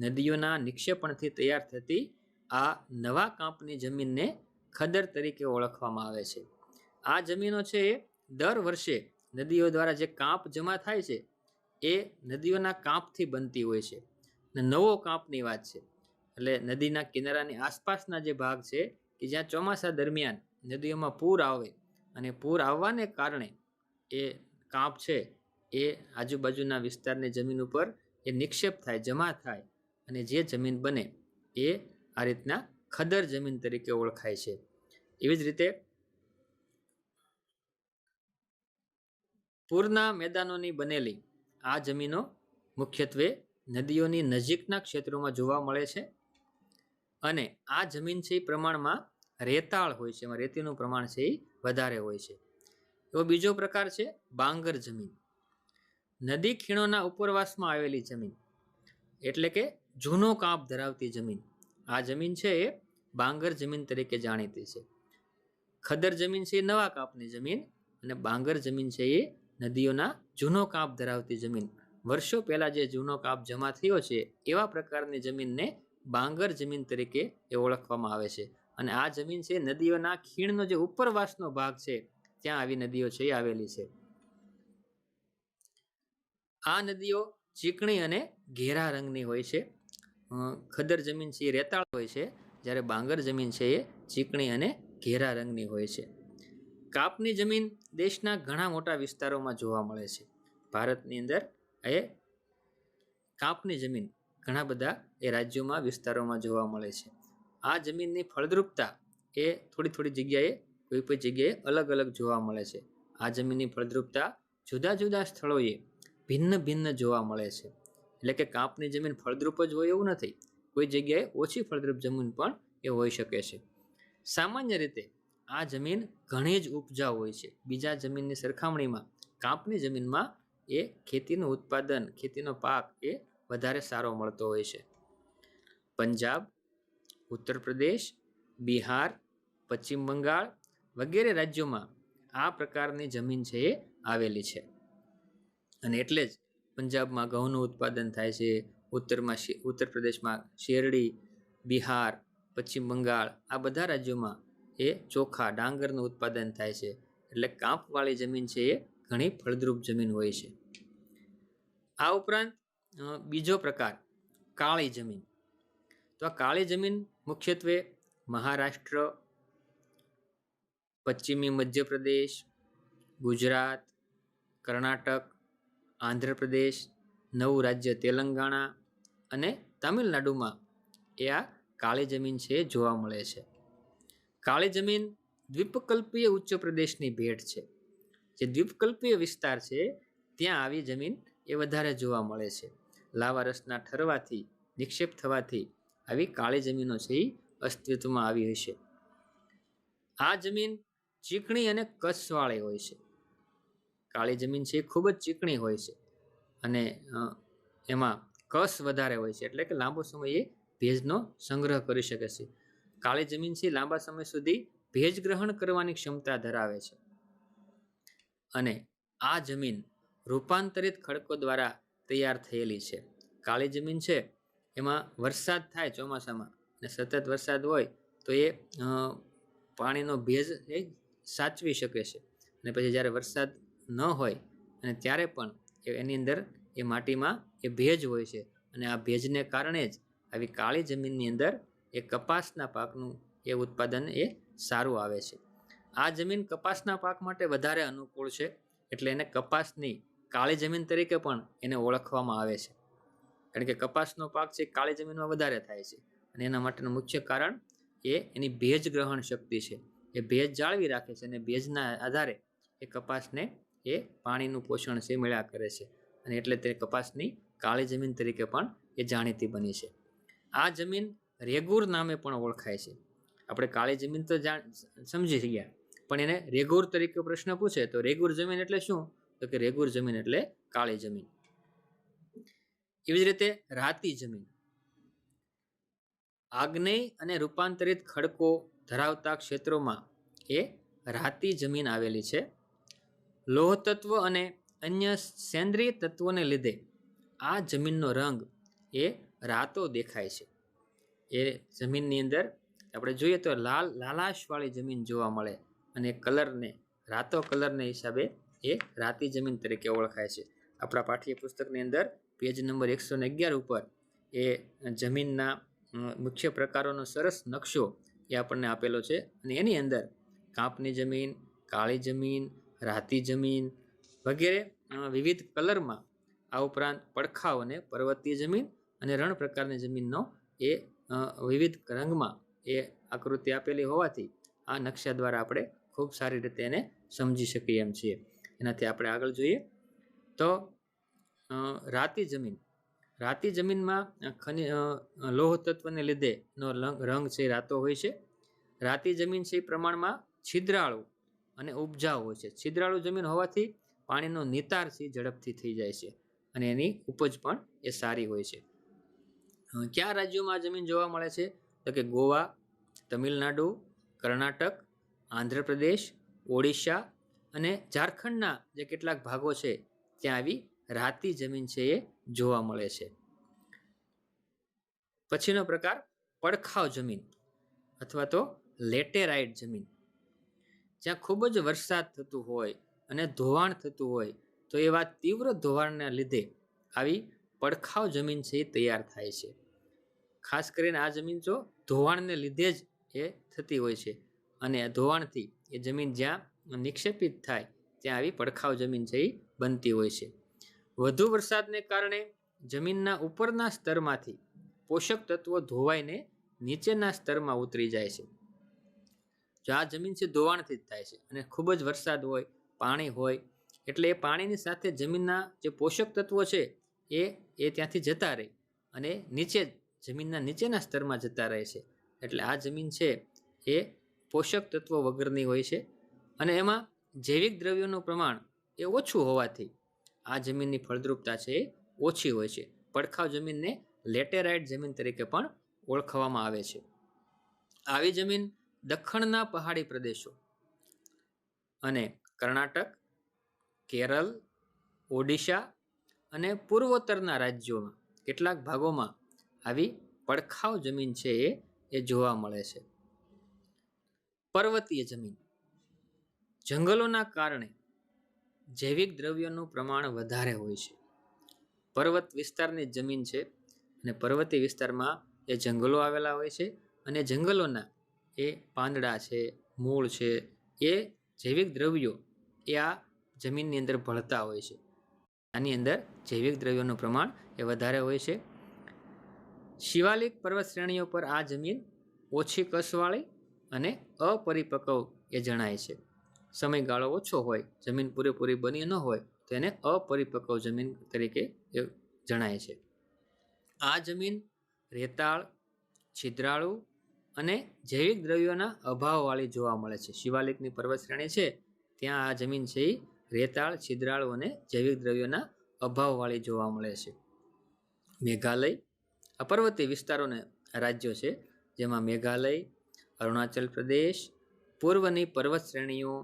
નદીઓના નિક્ષેપણથી તૈયાર થતી આ નવા કાંપની જમીનને ખદર તરીકે ઓળખવામાં આવે છે. આ જમીનો છે એ દર વર્ષે નદીઓ દ્વારા જે કાંપ જમા થાય છે એ નદીઓના કાંપથી બનતી હોય છે. અને નવો કાંપની વાત છે એટલે નદીના કિનારાની આસપાસના જે ભાગ છે કે જ્યાં ચોમાસા દરમિયાન નદીઓમાં પૂર આવે અને પૂર આવવાને કારણે એ કાંપ છે એ આજુબાજુના વિસ્તારની જમીન ઉપર એ નિક્ષેપ થાય, જમા થાય અને જે જમીન બને એ આ રીતના ખદર જમીન તરીકે ઓળખાય છે. એવી જ રીતે પૂરના મેદાનોની બનેલી આ જમીનો મુખ્યત્વે નદીઓની નજીકના ક્ષેત્રોમાં જોવા મળે છે. અને આ જમીન છે એ પ્રમાણમાં રેતાળ હોય છે, એમાં રેતીનું પ્રમાણ છે એ વધારે હોય છે. એવો બીજો પ્રકાર છે બાંગર જમીન. નદી ખીણોના ઉપરવાસમાં આવેલી જમીન એટલે કે જૂનો કાંપ ધરાવતી જમીન. આ જમીન છે એ બાંગર જમીન તરીકે જાણીતી છે. ખદર જમીન છે એ નવા કાંપની જમીન અને બાંગર જમીન છે એ નદીઓના જૂનો કાંપ ધરાવતી જમીન. વર્ષો પહેલા જે જૂનો કાંપ જમા થયો છે એવા પ્રકારની જમીનને બાંગર જમીન તરીકે એ ઓળખવામાં આવે છે. અને આ જમીન છે નદીઓના ખીણનો જે ઉપરવાસનો ભાગ છે ત્યાં આવી નદીઓ છે એ આવેલી છે. આ નદીઓ ચીકણી અને ઘેરા રંગની હોય છે. ખદ્દર જમીન છે એ રેતાળ હોય છે, જ્યારે બાંગર જમીન છે એ ચીકણી અને ઘેરા રંગની હોય છે. કાપની જમીન દેશના ઘણા મોટા વિસ્તારોમાં જોવા મળે છે. ભારતની અંદર એ કાપની જમીન ઘણા બધા એ રાજ્યોમાં વિસ્તારોમાં જોવા મળે છે. આ જમીનની ફળદ્રુપતા એ થોડી જગ્યાએ કોઈ જગ્યાએ અલગ અલગ જોવા મળે છે. આ જમીનની ફળદ્રુપતા જુદા જુદા સ્થળોએ ભિન્ન જોવા મળે છે. એટલે કે કાપની જમીન ફળદ્રુપ જ હોય એવું નથી. કોઈ જગ્યાએ ઓછી ફળદ્રુપ જમીન પણ એ હોઈ શકે છે. સામાન્ય રીતે આ જમીન ઘણી જ ઉપજાઉ હોય છે. બીજા જમીનની સરખામણીમાં કાપની જમીનમાં એ ખેતીનું ઉત્પાદન, ખેતીનો પાક એ વધારે સારો મળતો હોય છે. પંજાબ, ઉત્તર પ્રદેશ, બિહાર, પશ્ચિમ બંગાળ વગેરે રાજ્યોમાં આ પ્રકારની જમીન છે એ આવેલી છે. અને એટલે જ પંજાબમાં ઘઉંનું ઉત્પાદન થાય છે. ઉત્તર પ્રદેશમાં શેરડી, બિહાર, પશ્ચિમ બંગાળ આ બધા રાજ્યોમાં એ ચોખા, ડાંગરનું ઉત્પાદન થાય છે. એટલે કાંપવાળી જમીન છે એ ઘણી ફળદ્રુપ જમીન હોય છે. આ ઉપરાંત બીજો પ્રકાર કાળી જમીન. તો આ કાળી જમીન મુખ્યત્વે મહારાષ્ટ્ર, પશ્ચિમી મધ્યપ્રદેશ, ગુજરાત, કર્ણાટક, આંધ્રપ્રદેશ, નવું રાજ્ય તેલંગાણા અને તમિલનાડુમાં એ આ કાળી જમીન છે જોવા મળે છે. કાળી જમીન દ્વીપકલ્પીય ઉચ્ચ પ્રદેશની ભેટ છે. જે દ્વીપકલ્પીય વિસ્તાર છે ત્યાં આવી જમીન એ વધારે જોવા મળે છે. લાવા રસના ઠરવાથી, નિક્ષેપ થવાથી આવી કાળી જમીનો છે એ અસ્તિત્વમાં આવી હશે. આ જમીન ચીકણી અને કસવાળી હોય છે. કાળી જમીન છે એ ખૂબ જ ચીકણી હોય છે અને એમાં કસ વધારે હોય છે, એટલે કે લાંબો સમય એ ભેજનો સંગ્રહ કરી શકે છે. કાળી જમીન છે લાંબા સમય સુધી ભેજ ગ્રહણ કરવાની ક્ષમતા ધરાવે છે. અને આ જમીન રૂપાંતરિત ખડકો દ્વારા તૈયાર થયેલી છે. કાળી જમીન છે એમાં વરસાદ થાય ચોમાસામાં અને સતત વરસાદ હોય તો એ પાણીનો ભેજ એ સાચવી શકે છે. અને પછી જ્યારે વરસાદ ન હોય અને ત્યારે પણ એની અંદર એ માટીમાં એ ભેજ હોય છે. અને આ ભેજને કારણે જ આવી કાળી જમીનની અંદર એ કપાસના પાકનું એ ઉત્પાદન એ સારું આવે છે. આ જમીન કપાસના પાક માટે વધારે અનુકૂળ છે, એટલે એને કપાસની કાળી જમીન તરીકે પણ એને ઓળખવામાં આવે છે. કારણ કે કપાસનો પાક છે કાળી જમીનમાં વધારે થાય છે અને એના માટેનું મુખ્ય કારણ એ એની ભેજ ગ્રહણ શક્તિ છે. એ ભેજ જાળવી રાખે છે અને ભેજના આધારે એ કપાસને એ પાણીનું પોષણ છે મળ્યા કરે છે. અને એટલે તે કપાસની કાળી જમીન તરીકે પણ એ જાણીતી બની છે. આ જમીન રેગુર નામે પણ ઓળખાય છે. આપણે કાળી જમીન તો સમજી ગયા, પણ એને રેગુર તરીકે પ્રશ્ન પૂછે તો રેગુર જમીન એટલે શું? તો કે રેગુર જમીન એટલે કાળી જમીન. એવી જ રીતે રાતી જમીન. આગ્નેય અને રૂપાંતરિત ખડકો ધરાવતા ક્ષેત્રોમાં એ રાતી જમીન આવેલી છે. લોહ તત્વ અને અન્ય સેન્દ્રિય તત્વોને લીધે આ જમીનનો રંગ એ રાતો દેખાય છે. એ જમીનની અંદર આપણે જોઈએ તો લાલાશવાળી જમીન જોવા મળે અને કલરને રાતો કલરને હિસાબે એ રાતી જમીન તરીકે ઓળખાય છે. આપણા પાઠ્યપુસ્તકની અંદર પેજ નંબર 111 ઉપર એ જમીનના મુખ્ય પ્રકારોનો સરસ નકશો એ આપણને આપેલો છે. અને એની અંદર કાંપની જમીન, કાળી જમીન, રાતી જમીન વગેરે વિવિધ કલરમાં, આ ઉપરાંત પડખાવ અને પર્વતીય જમીન અને રણ પ્રકારની જમીનનો એ વિવિધ રંગમાં એ આકૃતિ આપેલી હોવાથી આ નકશા દ્વારા આપણે ખૂબ સારી રીતે એને સમજી શકીએ એમ છીએ. એનાથી આપણે આગળ જોઈએ તો રાતી જમીન. રાતી જમીનમાં લોહ તત્વને લીધે નો રંગ છે રાતો હોય છે. રાતી જમીન છે એ પ્રમાણમાં છિદ્રાળુ અને ઉપજાઉ હોય છે. છિદ્રાળુ જમીન હોવાથી પાણીનો નિતાર છે ઝડપથી થઈ જાય છે અને એની ઉપજ પણ એ સારી હોય છે. કયા રાજ્યોમાં આ જમીન જોવા મળે છે? તો કે ગોવા, તમિલનાડુ, કર્ણાટક, આંધ્રપ્રદેશ, ઓડિશા અને ઝારખંડના જે કેટલાક ભાગો છે ત્યાં આવી રાતી જમીન છે એ જોવા મળે છે. પછીનો પ્રકાર પડખાવ જમીન અથવા તો લેટેરાઇટ જમીન. જ્યાં ખૂબ જ વરસાદ થતું હોય અને ધોવાણ થતું હોય તો એવા તીવ્ર ધોવાણના લીધે આવી પડખાવ જમીન છે એ તૈયાર થાય છે. ખાસ કરીને આ જમીન જો ધોવાણને લીધે જ એ થતી હોય છે અને ધોવાણથી એ જમીન જ્યાં નિક્ષેપિત થાય ત્યાં આવી પડખાવ જમીન છે એ બનતી હોય છે. વધુ વરસાદને કારણે જમીનના ઉપરના સ્તરમાંથી પોષક તત્વો ધોવાઈને નીચેના સ્તરમાં ઉતરી જાય છે. જો આ જમીન છે ધોવાણથી જ થાય છે અને ખૂબ જ વરસાદ હોય, પાણી હોય, એટલે એ પાણીની સાથે જમીનના જે પોષક તત્વો છે એ ત્યાંથી જતા રહે અને નીચે જમીનના નીચેના સ્તરમાં જતા રહે છે. એટલે આ જમીન છે એ પોષક તત્વો વગરની હોય છે અને એમાં જૈવિક દ્રવ્યોનું પ્રમાણ એ ઓછું હોવાથી આ જમીનની ફળદ્રુપતા છે એ ઓછી હોય છે. પડખાવ જમીનને લેટેરાઇટ જમીન તરીકે પણ ઓળખવામાં આવે છે. આવી જમીન દખ્ખણના પહાડી પ્રદેશો અને કર્ણાટક, કેરળ, ઓડિશા અને પૂર્વોત્તરના રાજ્યોમાં કેટલાક ભાગોમાં આવી પડખાવ જમીન છે એ જોવા મળે છે. પર્વતીય જમીન. જંગલોના કારણે જૈવિક દ્રવ્યોનું પ્રમાણ વધારે હોય છે. પર્વત વિસ્તારની જમીન છે અને પર્વતીય વિસ્તારમાં એ જંગલો આવેલા હોય છે અને જંગલોના એ પાંદડા છે, મૂળ છે, એ જૈવિક દ્રવ્યો એ આ જમીનની અંદર ભળતા હોય છે. આની અંદર જૈવિક દ્રવ્યોનું પ્રમાણ એ વધારે હોય છે. શિવાલિક પર્વત શ્રેણીઓ પર આ જમીન ઓછી કસવાળી અને અપરિપક્વ એ જણાય છે. સમયગાળો ઓછો હોય, જમીન પૂરેપૂરી બની ન હોય તો એને અપરિપક્વ જમીન તરીકે એ જણાય છે. આ જમીન રેતાળ, છિદ્રાળુ અને જૈવિક દ્રવ્યોના અભાવવાળી જોવા મળે છે. શિવાલિકની પર્વત શ્રેણી છે ત્યાં આ જમીન છે એ રેતાળ, છિદ્રાળુ અને જૈવિક દ્રવ્યોના અભાવવાળી જોવા મળે છે. મેઘાલય. આ પર્વતીય વિસ્તારોને રાજ્યો છે જેમાં મેઘાલય, અરુણાચલ પ્રદેશ, પૂર્વની પર્વત શ્રેણીઓ,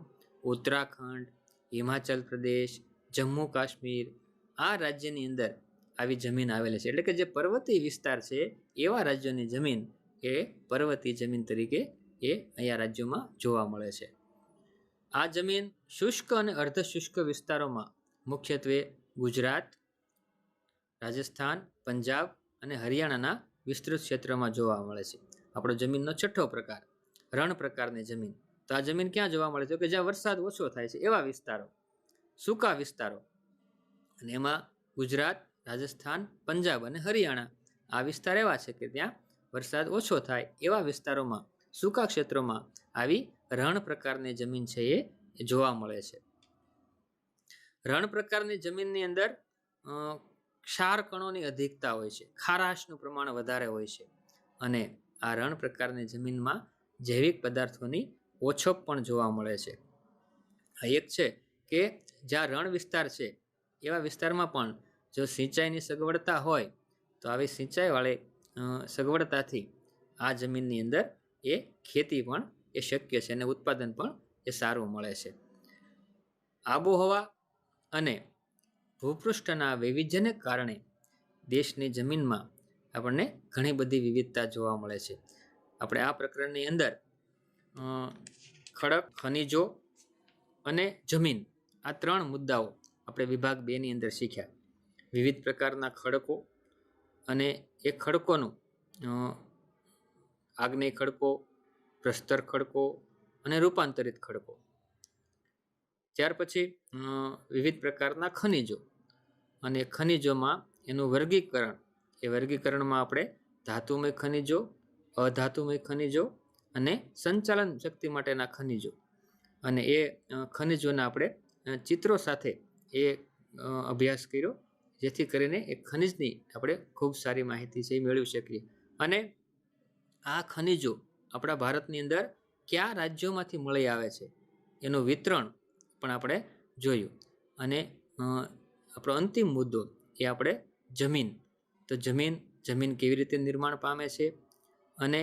ઉત્તરાખંડ, હિમાચલ પ્રદેશ, જમ્મુ કાશ્મીર, આ રાજ્યની અંદર આવી જમીન આવેલી છે. એટલે કે જે પર્વતીય વિસ્તાર છે એવા રાજ્યોની જમીન એ પર્વતીય જમીન તરીકે એ અહીંયા રાજ્યોમાં જોવા મળે છે. આ જમીન શુષ્ક અને અર્ધ શુષ્ક વિસ્તારોમાં મુખ્યત્વે ગુજરાત, રાજસ્થાન, પંજાબ અને હરિયાણાના વિસ્તૃત ક્ષેત્રમાં જોવા મળે છે. આપણો જમીનનો છઠ્ઠો પ્રકાર, રણ પ્રકારની જમીન. તો આ જમીન ક્યાં જોવા મળે છે કે જ્યાં વરસાદ ઓછો થાય છે એવા વિસ્તારો, સૂકા વિસ્તારો, અને એમાં ગુજરાત, રાજસ્થાન, પંજાબ અને હરિયાણા આ વિસ્તાર એવા છે કે ત્યાં વરસાદ ઓછો થાય એવા વિસ્તારોમાં, સૂકા ક્ષેત્રોમાં આવી રણ પ્રકારની જમીન છે એ જોવા મળે છે. રણ પ્રકારની જમીનની અંદર ક્ષાર કણોની અધિકતા હોય છે, ખારાશનું પ્રમાણ વધારે હોય છે અને આ રણ પ્રકારની જમીનમાં જૈવિક પદાર્થોની ઓછપ પણ જોવા મળે છે. આ એક છે કે જ્યાં રણ વિસ્તાર છે એવા વિસ્તારમાં પણ જો સિંચાઈની સગવડતા હોય તો આવી સિંચાઈવાળી સગવડતાથી આ જમીનની અંદર એ ખેતી પણ એ શક્ય છે અને ઉત્પાદન પણ એ સારું મળે છે. આબોહવા અને ભૂપૃષ્ઠના વૈવિધ્યને કારણે દેશની જમીનમાં આપણને ઘણી બધી વિવિધતા જોવા મળે છે. આપણે આ પ્રકરણની અંદર ખડક, ખનિજો અને જમીન આ ત્રણ મુદ્દાઓ આપણે વિભાગ 2 ની અંદર શીખ્યા. વિવિધ પ્રકારના ખડકો અને એ ખડકોનું આગ્નેય ખડકો, પ્રસ્તર ખડકો અને રૂપાંતરિત ખડકો. ત્યાર પછી વિવિધ પ્રકારના ખનિજો અને ખનિજોમાં એનું વર્ગીકરણ, એ વર્ગીકરણમાં આપણે ધાતુમય ખનિજો, અધાતુમય ખનિજો અને સંચાલન શક્તિ માટેના ખનિજો, અને એ ખનિજોના આપણે ચિત્રો સાથે એ અભ્યાસ કર્યો જેથી કરીને એ ખનિજની આપણે ખૂબ સારી માહિતી છે એ મેળવી શકીએ. અને આ ખનિજો આપણા ભારતની અંદર કયા રાજ્યોમાંથી મળી આવે છે એનું વિતરણ પણ આપણે જોયું. અને આપણો અંતિમ મુદ્દો એ આપણે જમીન, તો જમીન કેવી રીતે નિર્માણ પામે છે અને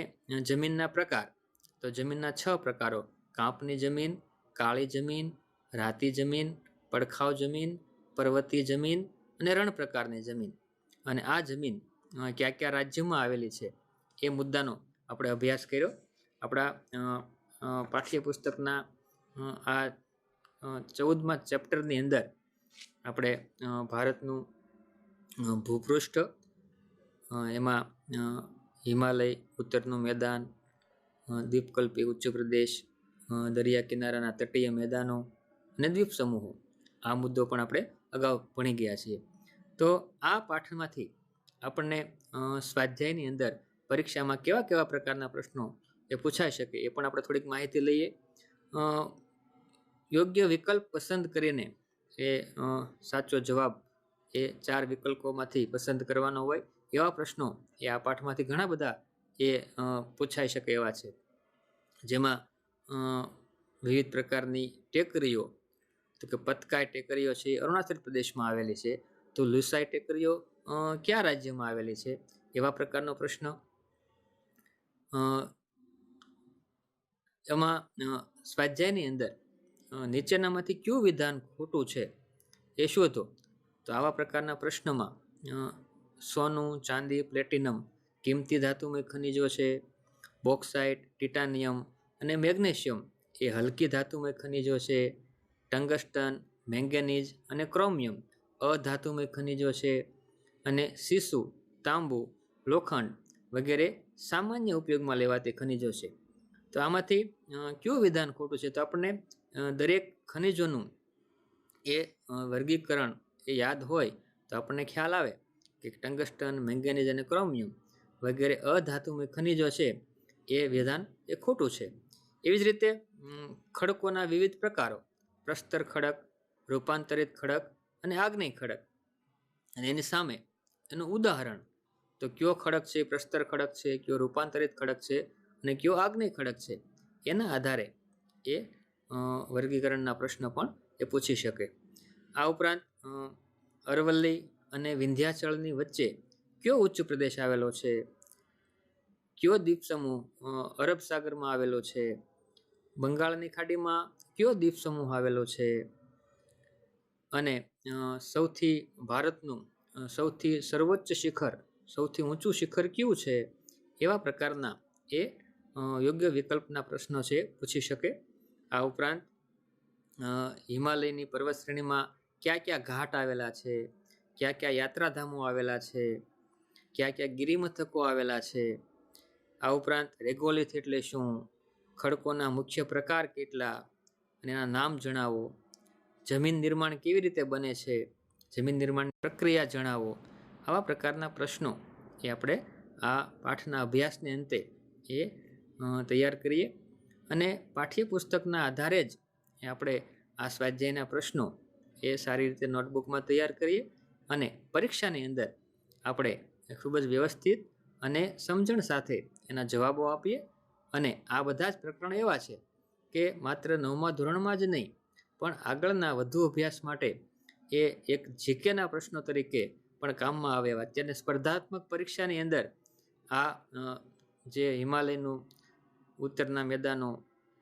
જમીનના પ્રકાર, તો જમીનના 6 પ્રકારો: કાંપની જમીન, કાળી જમીન, રાતી જમીન, પડખાવ જમીન, પર્વતીય જમીન અને રણ પ્રકારની જમીન. અને આ જમીન કયા કયા રાજ્યમાં આવેલી છે એ મુદ્દાનો આપણે અભ્યાસ કર્યો. આપણા પાઠ્યપુસ્તકના આ 14મા ચેપ્ટરની અંદર આપણે ભારતનું ભૂપૃષ્ઠ, એમાં હિમાલય, ઉત્તરનું મેદાન, દ્વીપકલ્પી ઉચ્ચ પ્રદેશ, દરિયા કિનારાના તટીય મેદાનો અને દ્વીપ સમૂહો, આ મુદ્દો પણ આપણે અગાઉ ભણી ગયા છીએ. તો આ પાઠમાંથી આપણને સ્વાધ્યાયની અંદર પરીક્ષામાં કેવા કેવા પ્રકારના પ્રશ્નો એ પૂછાઈ શકે એ પણ આપણે થોડીક માહિતી લઈએ. યોગ્ય વિકલ્પ પસંદ કરીને એ સાચો જવાબ એ 4 વિકલ્પોમાંથી પસંદ કરવાનો હોય એવા પ્રશ્નો એ આ પાઠમાંથી ઘણા બધા એ પૂછાઈ શકે એવા છે. જેમાં વિવિધ પ્રકારની ટેકરીઓ, તો કે પતકાય ટેકરીઓ છે એ અરુણાચલ પ્રદેશમાં આવેલી છે, તો લુસાઈ ટેકરીઓ કયા રાજ્યમાં આવેલી છે, એવા પ્રકારનો પ્રશ્ન. એમાં સ્વાધ્યાયની અંદર નીચેનામાંથી કયું વિધાન ખોટું છે એ શોધો. તો આવા પ્રકારના પ્રશ્નમાં સોનું, ચાંદી, પ્લેટિનમ કિંમતી ધાતુમય ખનિજો છે, બોક્સાઇટ, ટિટાનિયમ અને મેગ્નેશિયમ એ હલકી ધાતુમય ખનિજો છે, ટંગસ્ટન, મેંગેનીઝ અને ક્રોમિયમ અધાતુમય ખનિજો છે, અને સીસુ, તાંબુ, લોખંડ વગેરે સામાન્ય ઉપયોગમાં લેવાતી ખનિજો છે. તો આમાંથી કયું વિધાન ખોટું છે? તો આપણને દરેક ખનિજોનું એ વર્ગીકરણ એ યાદ હોય તો આપણને ખ્યાલ આવે કે ટંગસ્ટન, મેંગેનીઝ અને ક્રોમિયમ વગેરે અધાતુમય ખનિજો છે એ વિધાન એ ખોટું છે. એવી જ રીતે ખડકોના વિવિધ પ્રકારો, પ્રસ્તર ખડક, રૂપાંતરિત ખડક અને આગ્નેય ખડક, અને એની સામે એનું ઉદાહરણ, તો કયો ખડક છે પ્રસ્તર ખડક છે, કયો રૂપાંતરિત ખડક છે અને કયો આગ્નેય ખડક છે, એના આધારે એ વર્ગીકરણના પ્રશ્ન પણ એ પૂછી શકે. આ ઉપરાંત અરવલ્લી અને વિંધ્યાચળની વચ્ચે કયો ઉચ્ચ પ્રદેશ આવેલો છે, કયો દ્વીપ સમૂહ અરબ સાગરમાં આવેલો છે, બંગાળની ખાડીમાં કયો દ્વીપ સમૂહ આવેલો છે, અને ભારતનું સૌથી સર્વોચ્ચ શિખર, સૌથી ઊંચું શિખર કયું છે, એવા પ્રકારના એ યોગ્ય વિકલ્પના પ્રશ્નો છે પૂછી શકે. આ ઉપરાંત હિમાલયની પર્વત શ્રેણીમાં કયા કયા ઘાટ આવેલા છે, કયા કયા યાત્રાધામો આવેલા છે, કયા કયા ગિરિમથકો આવેલા છે. આ ઉપરાંત રેગોલિથ એટલે શું, ખડકોના મુખ્ય પ્રકાર કેટલા અને એના નામ જણાવો, જમીન નિર્માણ કેવી રીતે બને છે, જમીન નિર્માણની પ્રક્રિયા જણાવો. આવા પ્રકારના પ્રશ્નો એ આપણે આ પાઠના અભ્યાસને અંતે એ તૈયાર કરીએ, અને પાઠ્યપુસ્તકના આધારે જ એ આપણે આ સ્વાધ્યાયના પ્રશ્નો એ સારી રીતે નોટબુકમાં તૈયાર કરીએ, અને પરીક્ષાની અંદર આપણે ખૂબ જ વ્યવસ્થિત અને સમજણ સાથે એના જવાબો આપીએ. અને આ બધા જ પ્રકરણો એવા છે કે માત્ર 9મા ધોરણમાં જ નહીં પણ આગળના વધુ અભ્યાસ માટે એ એક જીકેના પ્રશ્નો તરીકે પણ કામમાં આવે એવા. અત્યારે સ્પર્ધાત્મક પરીક્ષાની અંદર આ જે હિમાલયનું ઉત્તરના મેદાનો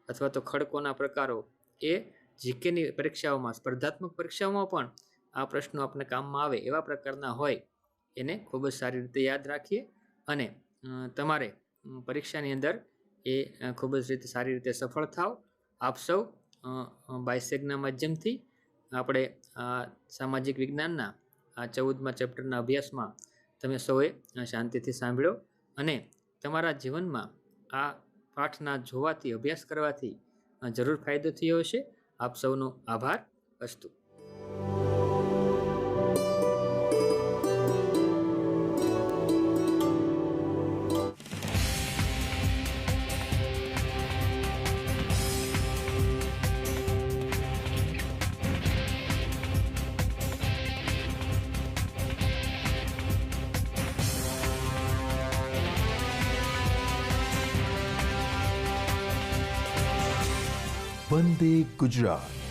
અથવા તો ખડકોના પ્રકારો એ જીકેની પરીક્ષાઓમાં, સ્પર્ધાત્મક પરીક્ષાઓમાં પણ આ પ્રશ્નો આપણે કામમાં આવે એવા પ્રકારના હોય, એને ખૂબ જ સારી રીતે યાદ રાખીએ, અને તમારે પરીક્ષાની અંદર એ ખૂબ જ રીતે સારી રીતે સફળ થાવ. આપ સૌ બાયસેગના માધ્યમથી આપણે સામાજિક વિજ્ઞાનના આ 14મા ચેપ્ટરના અભ્યાસમાં તમે સૌએ શાંતિથી સાંભળ્યો, અને તમારા જીવનમાં આ પાઠના જોવાથી, અભ્યાસ કરવાથી જરૂર ફાયદો થયો હશે. આપ સૌનો આભાર. અસ્તુ. વંદે ગુજરાત.